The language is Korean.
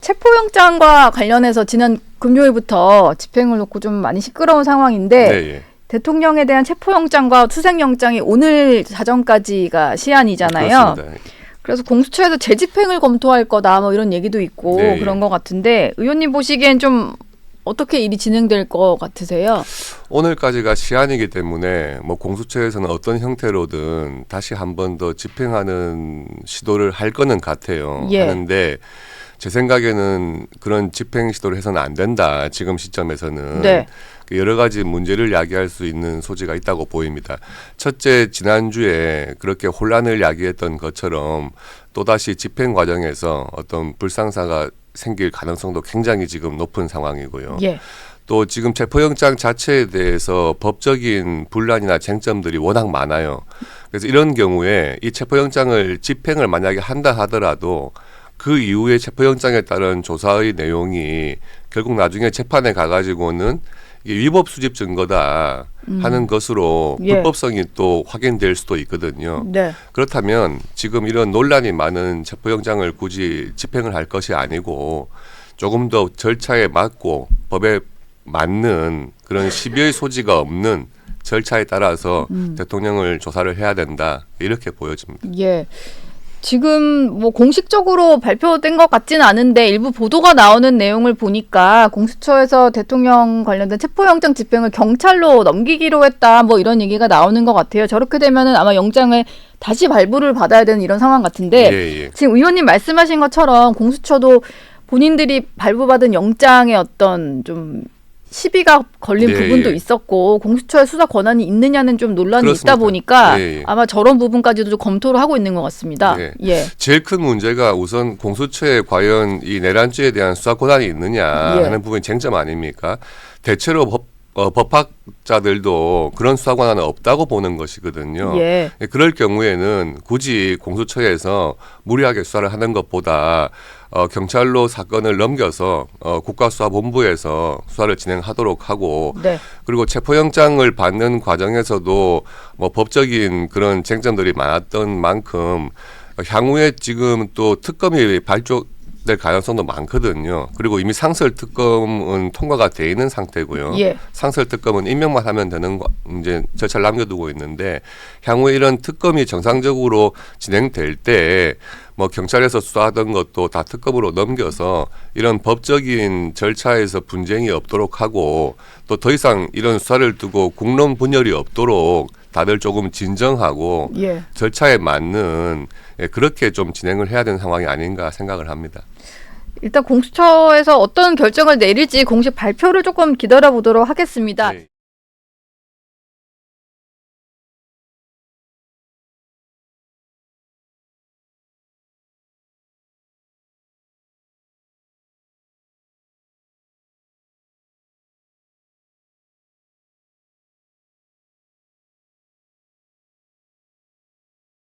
체포영장과 관련해서 지난 금요일부터 집행을 놓고 좀 많이 시끄러운 상황인데 네, 예. 대통령에 대한 체포영장과 투생영장이 오늘 자정까지가 시한이잖아요. 그렇습니다. 그래서 공수처에서 재집행을 검토할 거다 뭐 이런 얘기도 있고 네, 그런 예. 것 같은데 의원님 보시기엔 좀 어떻게 일이 진행될 것 같으세요? 오늘까지가 시한이기 때문에 뭐 공수처에서는 어떤 형태로든 다시 한 번 더 집행하는 시도를 할 거는 같아요. 예. 하는데 제 생각에는 그런 집행 시도를 해서는 안 된다. 지금 시점에서는. 네. 여러 가지 문제를 야기할 수 있는 소지가 있다고 보입니다. 첫째, 지난주에 그렇게 혼란을 야기했던 것처럼 또다시 집행 과정에서 어떤 불상사가 생길 가능성도 굉장히 지금 높은 상황이고요. 예. 또 지금 체포영장 자체에 대해서 법적인 분란이나 쟁점들이 워낙 많아요. 그래서 이런 경우에 이 체포영장을 집행을 만약에 한다 하더라도 그 이후에 체포영장에 따른 조사의 내용이 결국 나중에 재판에 가가지고는 이게 위법 수집 증거다 하는 것으로 예. 불법성이 또 확인될 수도 있거든요. 네. 그렇다면 지금 이런 논란이 많은 체포영장을 굳이 집행을 할 것이 아니고 조금 더 절차에 맞고 법에 맞는 그런 시비의 소지가 없는 절차에 따라서 대통령을 조사를 해야 된다 이렇게 보여집니다. 예. 지금 뭐 공식적으로 발표된 것 같지는 않은데 일부 보도가 나오는 내용을 보니까 공수처에서 대통령 관련된 체포영장 집행을 경찰로 넘기기로 했다 뭐 이런 얘기가 나오는 것 같아요. 저렇게 되면은 아마 영장을 다시 발부를 받아야 되는 이런 상황 같은데 예. 지금 의원님 말씀하신 것처럼 공수처도 본인들이 발부받은 영장의 어떤 좀 시비가 걸린 부분도 있었고 공수처의 수사 권한이 있느냐는 좀 논란이 그렇습니다. 있다 보니까 예. 아마 저런 부분까지도 좀 검토를 하고 있는 것 같습니다. 네. 예. 제일 큰 문제가 우선 공수처에 과연 이 내란죄에 대한 수사 권한이 있느냐 하는 부분이 쟁점 아닙니까? 대체로 법학자들도 그런 수사 권한은 없다고 보는 것이거든요. 예. 그럴 경우에는 굳이 공수처에서 무리하게 수사를 하는 것보다 경찰로 사건을 넘겨서 국가수사본부에서 수사를 진행하도록 하고 네. 그리고 체포영장을 받는 과정에서도 뭐 법적인 그런 쟁점들이 많았던 만큼 향후에 지금 또 특검이 발족될 가능성도 많거든요. 그리고 이미 상설 특검은 통과가 돼 있는 상태고요. 예. 상설 특검은 임명만 하면 되는 이제 절차를 남겨두고 있는데 향후에 이런 특검이 정상적으로 진행될 때 뭐 경찰에서 수사하던 것도 다 특검으로 넘겨서 이런 법적인 절차에서 분쟁이 없도록 하고 또 더 이상 이런 수사를 두고 국론 분열이 없도록 다들 조금 진정하고 예. 절차에 맞는 그렇게 좀 진행을 해야 되는 상황이 아닌가 생각을 합니다. 일단 공수처에서 어떤 결정을 내릴지 공식 발표를 조금 기다려 보도록 하겠습니다. 네.